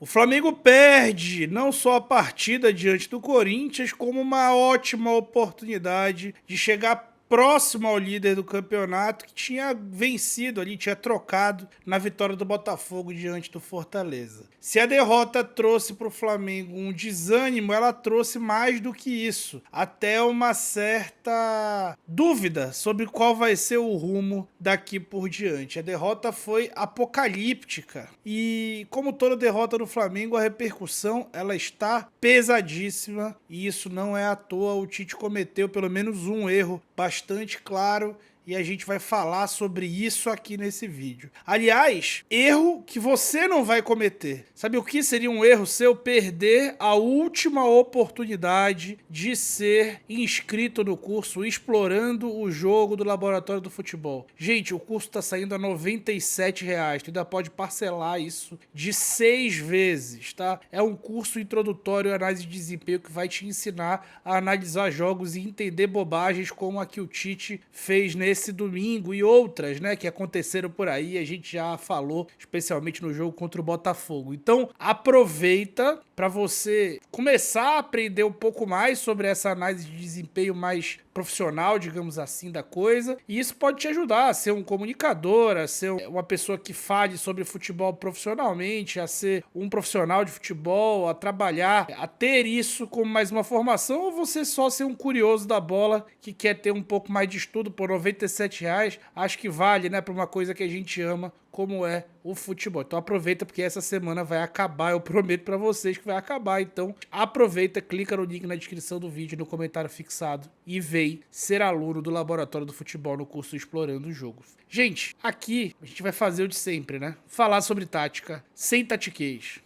O Flamengo perde não só a partida diante do Corinthians, como uma ótima oportunidade de chegar próximo ao líder do campeonato, que tinha vencido ali, tinha trocado na vitória do Botafogo diante do Fortaleza. Se a derrota trouxe para o Flamengo um desânimo, ela trouxe mais do que isso, até uma certa dúvida sobre qual vai ser o rumo daqui por diante. A derrota foi apocalíptica e, como toda derrota do Flamengo, a repercussão ela está pesadíssima e isso não é à toa. O Tite cometeu pelo menos um erro bastante claro e a gente vai falar sobre isso aqui nesse vídeo. Aliás, erro que você não vai cometer. Sabe o que seria um erro seu? Perder a última oportunidade de ser inscrito no curso Explorando o Jogo do Laboratório do Futebol. Gente, o curso está saindo a R$ 97,00. Tu ainda pode parcelar isso de 6 vezes, tá? É um curso introdutório à análise de desempenho que vai te ensinar a analisar jogos e entender bobagens como a que o Tite fez nesse domingo e outras, né, que aconteceram por aí, a gente já falou, especialmente no jogo contra o Botafogo. Então, aproveita para você começar a aprender um pouco mais sobre essa análise de desempenho mais profissional, digamos assim, da coisa, e isso pode te ajudar a ser um comunicador, a ser uma pessoa que fale sobre futebol profissionalmente, a ser um profissional de futebol, a trabalhar, a ter isso como mais uma formação, ou você só ser um curioso da bola que quer ter um pouco mais de estudo por R$ 97,00, acho que vale, né, para uma coisa que a gente ama, como é o futebol. Então aproveita, porque essa semana vai acabar, eu prometo para vocês que vai acabar. Então aproveita, clica no link na descrição do vídeo, no comentário fixado e vem ser aluno do Laboratório do Futebol no curso Explorando o Jogo. Gente, aqui a gente vai fazer o de sempre, né? Falar sobre tática, sem tatiquez.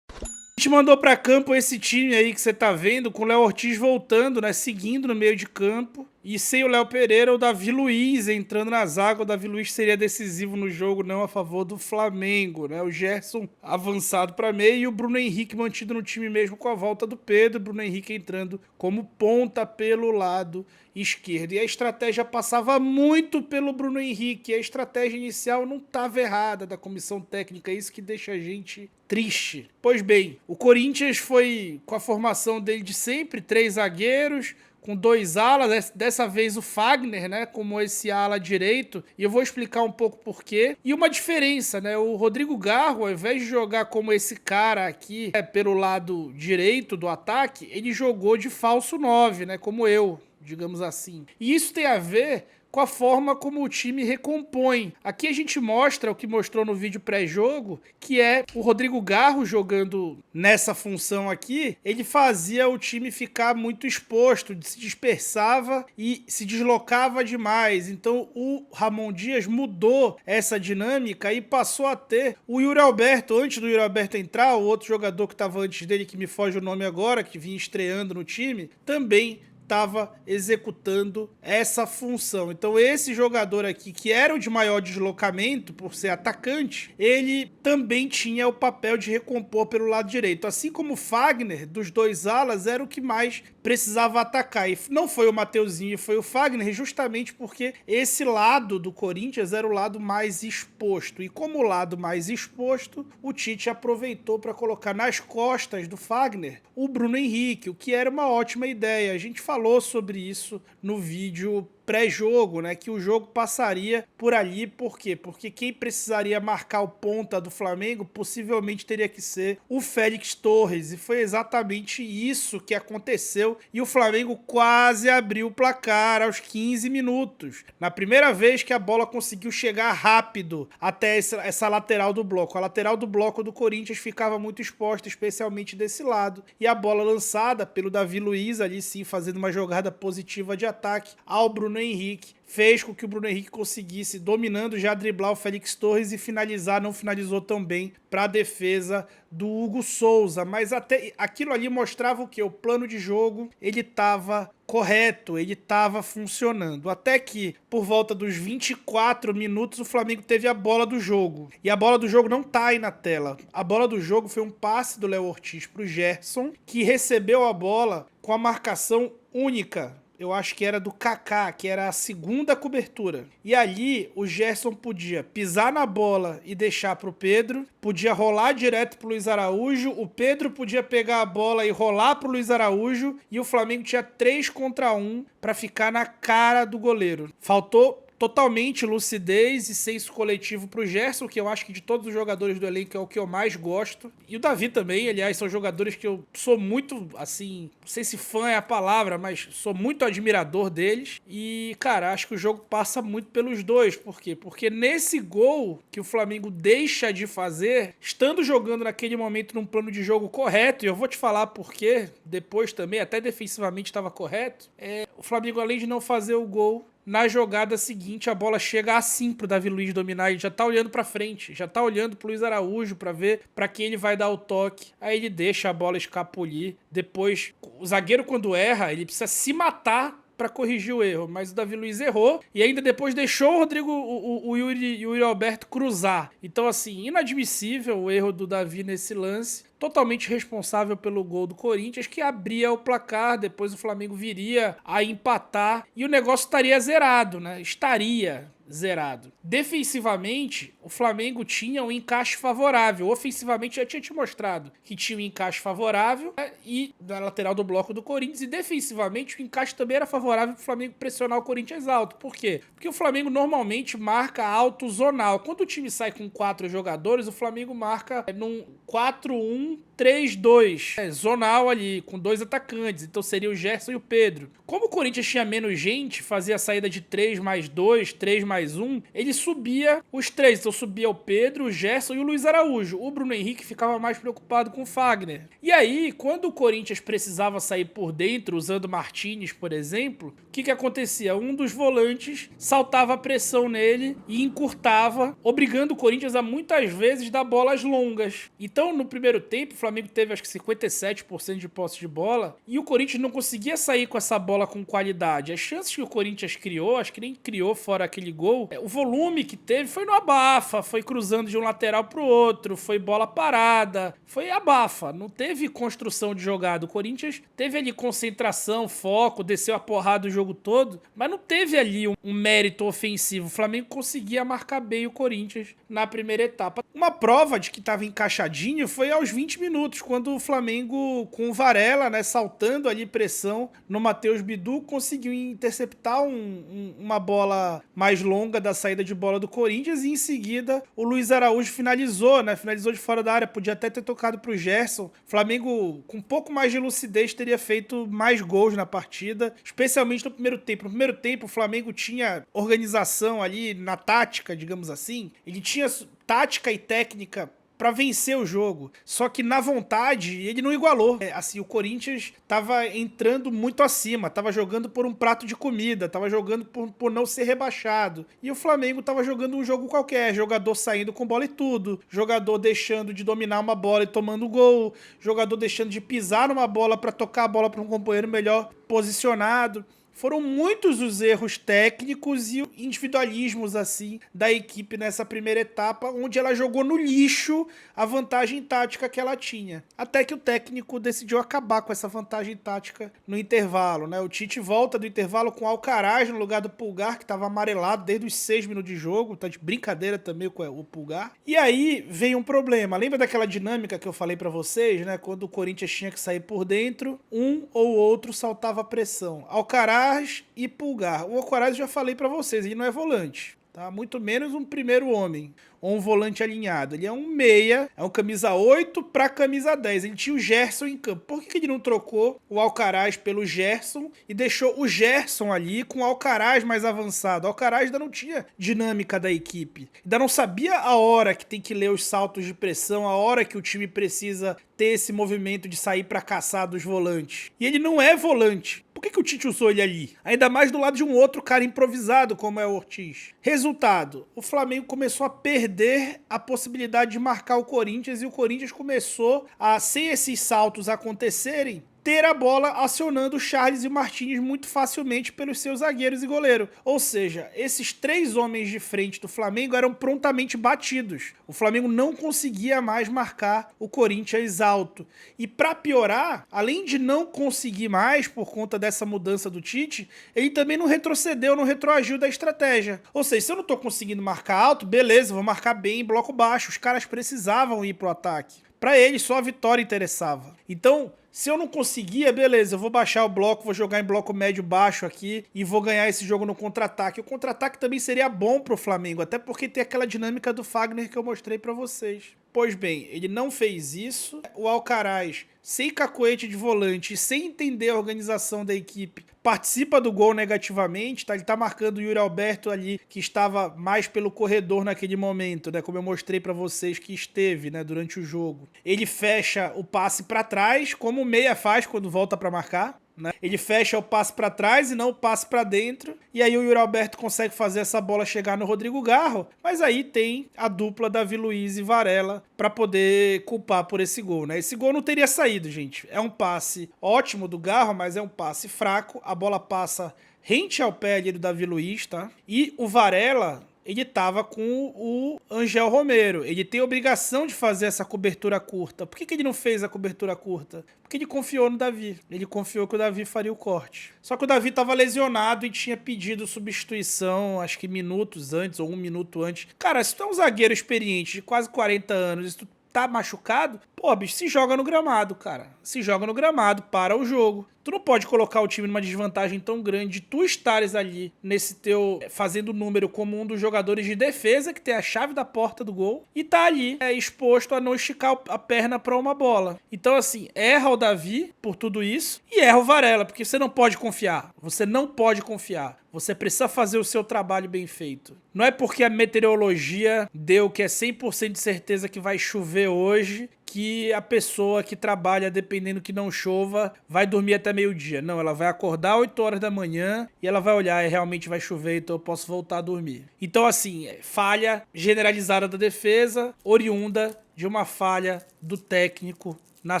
A gente mandou para campo esse time aí que você tá vendo, com o Léo Ortiz voltando, né, seguindo no meio de campo, e sem o Léo Pereira, o Davi Luiz entrando na zaga. O Davi Luiz seria decisivo no jogo, não a favor do Flamengo, né? O Gerson avançado para meio e o Bruno Henrique mantido no time mesmo com a volta do Pedro. Bruno Henrique entrando como ponta pelo lado esquerdo. E a estratégia passava muito pelo Bruno Henrique. A estratégia inicial não estava errada da comissão técnica, isso que deixa a gente triste. Pois bem, o Corinthians foi com a formação dele de sempre, 3 zagueiros, com 2 alas, dessa vez o Fagner, né, como esse ala direito, e eu vou explicar um pouco porquê. E uma diferença, né, o Rodrigo Garro, ao invés de jogar como esse cara aqui, pelo lado direito do ataque, ele jogou de falso 9, né, como eu, digamos assim. E isso tem a ver com a forma como o time recompõe. Aqui a gente mostra o que mostrou no vídeo pré-jogo, que é o Rodrigo Garro jogando nessa função aqui, ele fazia o time ficar muito exposto, se dispersava e se deslocava demais. Então o Ramon Dias mudou essa dinâmica e passou a ter o Yuri Alberto, antes do Yuri Alberto entrar, o outro jogador que estava antes dele, que me foge o nome agora, que vinha estreando no time, também estava executando essa função. Então esse jogador aqui, que era o de maior deslocamento por ser atacante, ele também tinha o papel de recompor pelo lado direito. Assim como o Fagner, dos 2 alas, era o que mais precisava atacar. E não foi o Mateuzinho, foi o Fagner, justamente porque esse lado do Corinthians era o lado mais exposto. E como o lado mais exposto, o Tite aproveitou para colocar nas costas do Fagner o Bruno Henrique, o que era uma ótima ideia. A gente falou sobre isso no vídeo pré-jogo, né, que o jogo passaria por ali. Por quê? Porque quem precisaria marcar o ponta do Flamengo possivelmente teria que ser o Félix Torres, e foi exatamente isso que aconteceu, e o Flamengo quase abriu o placar aos 15 minutos. Na primeira vez que a bola conseguiu chegar rápido até essa lateral do bloco. A lateral do bloco do Corinthians ficava muito exposta, especialmente desse lado, e a bola lançada pelo Davi Luiz, ali sim fazendo uma jogada positiva de ataque ao Bruno Henrique, fez com que o Bruno Henrique conseguisse, dominando, já driblar o Félix Torres e finalizar, não finalizou tão bem para a defesa do Hugo Souza. Mas até aquilo ali mostrava o quê? O plano de jogo, ele estava correto, ele estava funcionando. Até que, por volta dos 24 minutos, o Flamengo teve a bola do jogo. E a bola do jogo não tá aí na tela. A bola do jogo foi um passe do Léo Ortiz pro Gerson, que recebeu a bola com a marcação única. Eu acho que era do Kaká, que era a segunda cobertura. E ali o Gerson podia pisar na bola e deixar pro Pedro, podia rolar direto pro Luiz Araújo, o Pedro podia pegar a bola e rolar pro Luiz Araújo, e o Flamengo tinha 3 contra 1 para ficar na cara do goleiro. Faltou totalmente lucidez e senso coletivo pro Gerson, que eu acho que de todos os jogadores do elenco é o que eu mais gosto. E o Davi também, aliás, são jogadores que eu sou muito, assim, não sei se fã é a palavra, mas sou muito admirador deles. E, cara, acho que o jogo passa muito pelos dois. Por quê? Porque nesse gol que o Flamengo deixa de fazer, estando jogando naquele momento num plano de jogo correto, e eu vou te falar por quê, depois também, até defensivamente estava correto, o Flamengo, além de não fazer o gol, na jogada seguinte, a bola chega assim pro Davi Luiz dominar, ele já tá olhando pra frente, já tá olhando pro Luiz Araújo pra ver pra quem ele vai dar o toque. Aí ele deixa a bola escapulir. Depois, o zagueiro quando erra, ele precisa se matar pra corrigir o erro, mas o Davi Luiz errou e ainda depois deixou o Rodrigo, o Yuri Alberto cruzar. Então, assim, inadmissível o erro do Davi nesse lance. Totalmente responsável pelo gol do Corinthians, que abria o placar, depois o Flamengo viria a empatar e o negócio estaria zerado, né? Estaria zerado. Defensivamente, o Flamengo tinha um encaixe favorável. Ofensivamente, já tinha te mostrado que tinha um encaixe favorável, né? E na lateral do bloco do Corinthians. E defensivamente, o encaixe também era favorável para o Flamengo pressionar o Corinthians alto. Por quê? Porque o Flamengo normalmente marca alto zonal. Quando o time sai com 4 jogadores, o Flamengo marca num 4-1-3-2. Zonal ali, com 2 atacantes. Então seria o Gerson e o Pedro. Como o Corinthians tinha menos gente, fazia a saída de 3+2, 3+1, ele subia os 3. Então subia o Pedro, o Gerson e o Luiz Araújo. O Bruno Henrique ficava mais preocupado com o Fagner. E aí, quando o Corinthians precisava sair por dentro, usando o Martínez, por exemplo, o que acontecia? Um dos volantes saltava a pressão nele e encurtava, obrigando o Corinthians a muitas vezes dar bolas longas. Então, no primeiro tempo, o Flamengo teve acho que 57% de posse de bola e o Corinthians não conseguia sair com essa bola com qualidade. As chances que o Corinthians criou, acho que nem criou fora aquele gol, o volume que teve foi no abafa, foi cruzando de um lateral pro outro, foi bola parada, foi abafa, não teve construção de jogada. O Corinthians teve ali concentração, foco, desceu a porrada o jogo todo, mas não teve ali um mérito ofensivo. O Flamengo conseguia marcar bem o Corinthians na primeira etapa. Uma prova de que estava encaixadinho foi aos 20 minutos, quando o Flamengo, com o Varela, né, saltando ali pressão no Matheus Bidu, conseguiu interceptar uma bola mais longa da saída de bola do Corinthians e em seguida o Luiz Araújo finalizou, né? Finalizou de fora da área, podia até ter tocado pro Gerson. O Flamengo, com um pouco mais de lucidez, teria feito mais gols na partida, especialmente no primeiro tempo. No primeiro tempo, o Flamengo tinha organização ali na tática, digamos assim. Ele tinha tática e técnica para vencer o jogo. Só que na vontade ele não igualou. Assim, o Corinthians tava entrando muito acima, tava jogando por um prato de comida, tava jogando por não ser rebaixado. E o Flamengo tava jogando um jogo qualquer, jogador saindo com bola e tudo, jogador deixando de dominar uma bola e tomando gol, jogador deixando de pisar numa bola para tocar a bola para um companheiro melhor posicionado. Foram muitos os erros técnicos e individualismos assim da equipe nessa primeira etapa, onde ela jogou no lixo a vantagem tática que ela tinha. Até que o técnico decidiu acabar com essa vantagem tática no intervalo, né? O Tite volta do intervalo com o Alcaraz no lugar do Pulgar, que estava amarelado desde os 6 minutos de jogo, tá de brincadeira também com o Pulgar. E aí vem um problema. Lembra daquela dinâmica que eu falei pra vocês, né? Quando o Corinthians tinha que sair por dentro, um ou outro saltava a pressão. Alcaraz e Pulgar. O Alcaraz eu já falei pra vocês, ele não é volante, tá? Muito menos um primeiro homem ou um volante alinhado. Ele é um meia, é um camisa 8 pra camisa 10. Ele tinha o Gerson em campo. Por que ele não trocou o Alcaraz pelo Gerson e deixou o Gerson ali com o Alcaraz mais avançado? O Alcaraz ainda não tinha dinâmica da equipe. Ainda não sabia a hora que tem que ler os saltos de pressão, a hora que o time precisa ter esse movimento de sair pra caçar dos volantes. E ele não é volante. Por que o Tite usou ele ali? Ainda mais do lado de um outro cara improvisado, como é o Ortiz. Resultado, o Flamengo começou a perder a possibilidade de marcar o Corinthians e o Corinthians começou a, sem esses saltos acontecerem, ter a bola acionando o Charles e o Martínez muito facilmente pelos seus zagueiros e goleiro. Ou seja, esses 3 homens de frente do Flamengo eram prontamente batidos. O Flamengo não conseguia mais marcar o Corinthians alto. E para piorar, além de não conseguir mais por conta dessa mudança do Tite, ele também não retrocedeu, não retroagiu da estratégia. Ou seja, se eu não tô conseguindo marcar alto, beleza, vou marcar bem em bloco baixo. Os caras precisavam ir pro ataque. Para eles, só a vitória interessava. Então, se eu não conseguia, beleza, eu vou baixar o bloco, vou jogar em bloco médio-baixo aqui e vou ganhar esse jogo no contra-ataque. O contra-ataque também seria bom pro Flamengo, até porque tem aquela dinâmica do Fagner que eu mostrei pra vocês. Pois bem, ele não fez isso. O Alcaraz, sem cacoete de volante, sem entender a organização da equipe, participa do gol negativamente, tá? Ele tá marcando o Yuri Alberto ali, que estava mais pelo corredor naquele momento, né? Como eu mostrei pra vocês que esteve, né, durante o jogo. Ele fecha o passe pra trás, como o meia faz quando volta pra marcar. Né? Ele fecha o passe para trás e não o passe para dentro. E aí o Yuri Alberto consegue fazer essa bola chegar no Rodrigo Garro. Mas aí tem a dupla Davi Luiz e Varela para poder culpar por esse gol. Né? Esse gol não teria saído, gente. É um passe ótimo do Garro, mas é um passe fraco. A bola passa rente ao pé ali do Davi Luiz, tá? E o Varela, ele tava com o Angel Romero. Ele tem a obrigação de fazer essa cobertura curta. Por que ele não fez a cobertura curta? Porque ele confiou no Davi. Ele confiou que o Davi faria o corte. Só que o Davi estava lesionado e tinha pedido substituição, acho que minutos antes ou 1 minuto antes. Cara, se tu é um zagueiro experiente de quase 40 anos e tu tá machucado, pô, bicho, se joga no gramado, cara. Se joga no gramado, para o jogo. Tu não pode colocar o time numa desvantagem tão grande de tu estares ali nesse teu, fazendo número como um dos jogadores de defesa, que tem a chave da porta do gol, e tá ali exposto a não esticar a perna pra uma bola. Então, assim, erra o Davi por tudo isso e erra o Varela, porque você não pode confiar. Você não pode confiar. Você precisa fazer o seu trabalho bem feito. Não é porque a meteorologia deu que é 100% de certeza que vai chover hoje que a pessoa que trabalha, dependendo que não chova, vai dormir até meio-dia. Não, ela vai acordar 8 horas da manhã e ela vai olhar e realmente vai chover, então eu posso voltar a dormir. Então, assim, falha generalizada da defesa, oriunda de uma falha do técnico na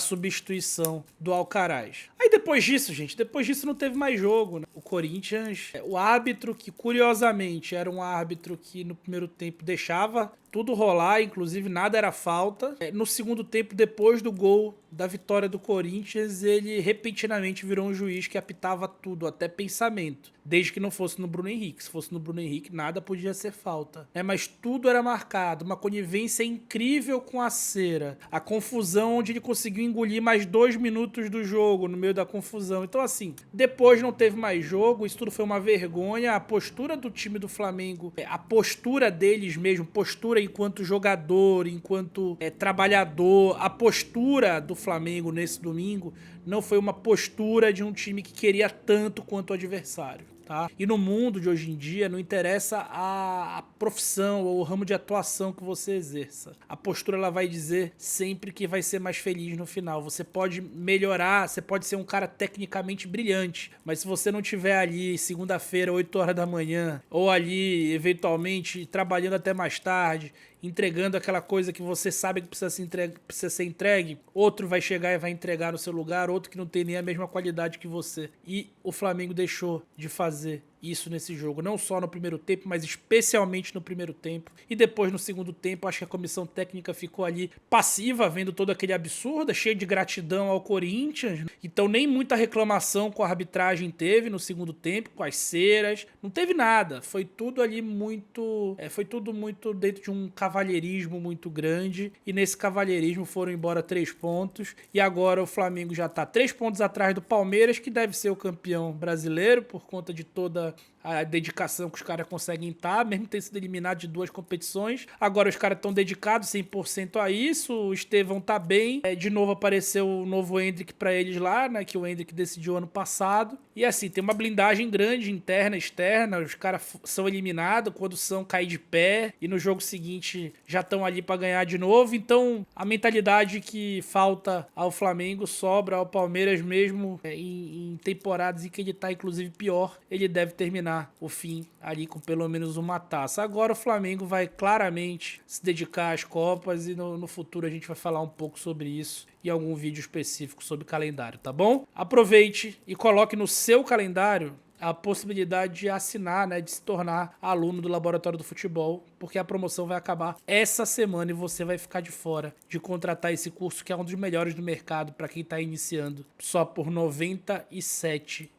substituição do Alcaraz. Aí depois disso, gente, depois disso não teve mais jogo, né? O Corinthians, o árbitro que curiosamente era um árbitro que no primeiro tempo deixava tudo rolar, inclusive nada era falta. No segundo tempo, depois do gol da vitória do Corinthians, ele repentinamente virou um juiz que apitava tudo, até pensamento. Desde que não fosse no Bruno Henrique. Se fosse no Bruno Henrique, nada podia ser falta. Mas tudo era marcado, uma conivência incrível com a cera. A confusão onde ele conseguiu engolir mais 2 minutos do jogo no meio da confusão. Então, assim, depois não teve mais jogo, isso tudo foi uma vergonha. A postura do time do Flamengo, a postura deles mesmo, postura enquanto jogador, enquanto trabalhador, a postura do Flamengo nesse domingo não foi uma postura de um time que queria tanto quanto o adversário. Tá? E no mundo de hoje em dia não interessa a profissão ou o ramo de atuação que você exerça. A postura ela vai dizer sempre que vai ser mais feliz no final. Você pode melhorar, você pode ser um cara tecnicamente brilhante, mas se você não tiver ali segunda-feira, 8 horas da manhã, ou ali eventualmente trabalhando até mais tarde, entregando aquela coisa que você sabe que precisa ser entregue, outro vai chegar e vai entregar no seu lugar, outro que não tem nem a mesma qualidade que você. E o Flamengo deixou de fazer isso nesse jogo, não só no primeiro tempo, mas especialmente no primeiro tempo. E depois no segundo tempo, acho que a comissão técnica ficou ali passiva, vendo todo aquele absurdo, cheio de gratidão ao Corinthians. Então nem muita reclamação com a arbitragem teve no segundo tempo, com as ceras, não teve nada. Foi tudo ali muito... foi tudo muito dentro de um cavalheirismo muito grande, e nesse cavalheirismo foram embora 3 pontos, e agora o Flamengo já tá 3 pontos atrás do Palmeiras, que deve ser o campeão brasileiro, por conta de toda a dedicação que os caras conseguem estar, mesmo ter sido eliminado de 2 competições. Agora os caras estão dedicados 100% a isso, o Estevão tá bem. De novo apareceu o novo Endrick pra eles lá, né, que o Endrick decidiu ano passado. E assim, tem uma blindagem grande, interna, externa, os caras são eliminados, quando são cair de pé, e no jogo seguinte já estão ali pra ganhar de novo. Então a mentalidade que falta ao Flamengo sobra ao Palmeiras mesmo em temporadas em que ele tá inclusive pior, ele deve terminar o fim ali com pelo menos uma taça. Agora o Flamengo vai claramente se dedicar às Copas e no futuro a gente vai falar um pouco sobre isso em algum vídeo específico sobre calendário, tá bom? Aproveite e coloque no seu calendário a possibilidade de assinar, né, de se tornar aluno do Laboratório do Futebol, porque a promoção vai acabar essa semana e você vai ficar de fora de contratar esse curso que é um dos melhores do mercado para quem está iniciando, só por R$ 97,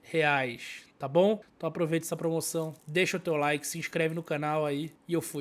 tá bom? Então aproveite essa promoção, deixa o teu like, se inscreve no canal aí e eu fui.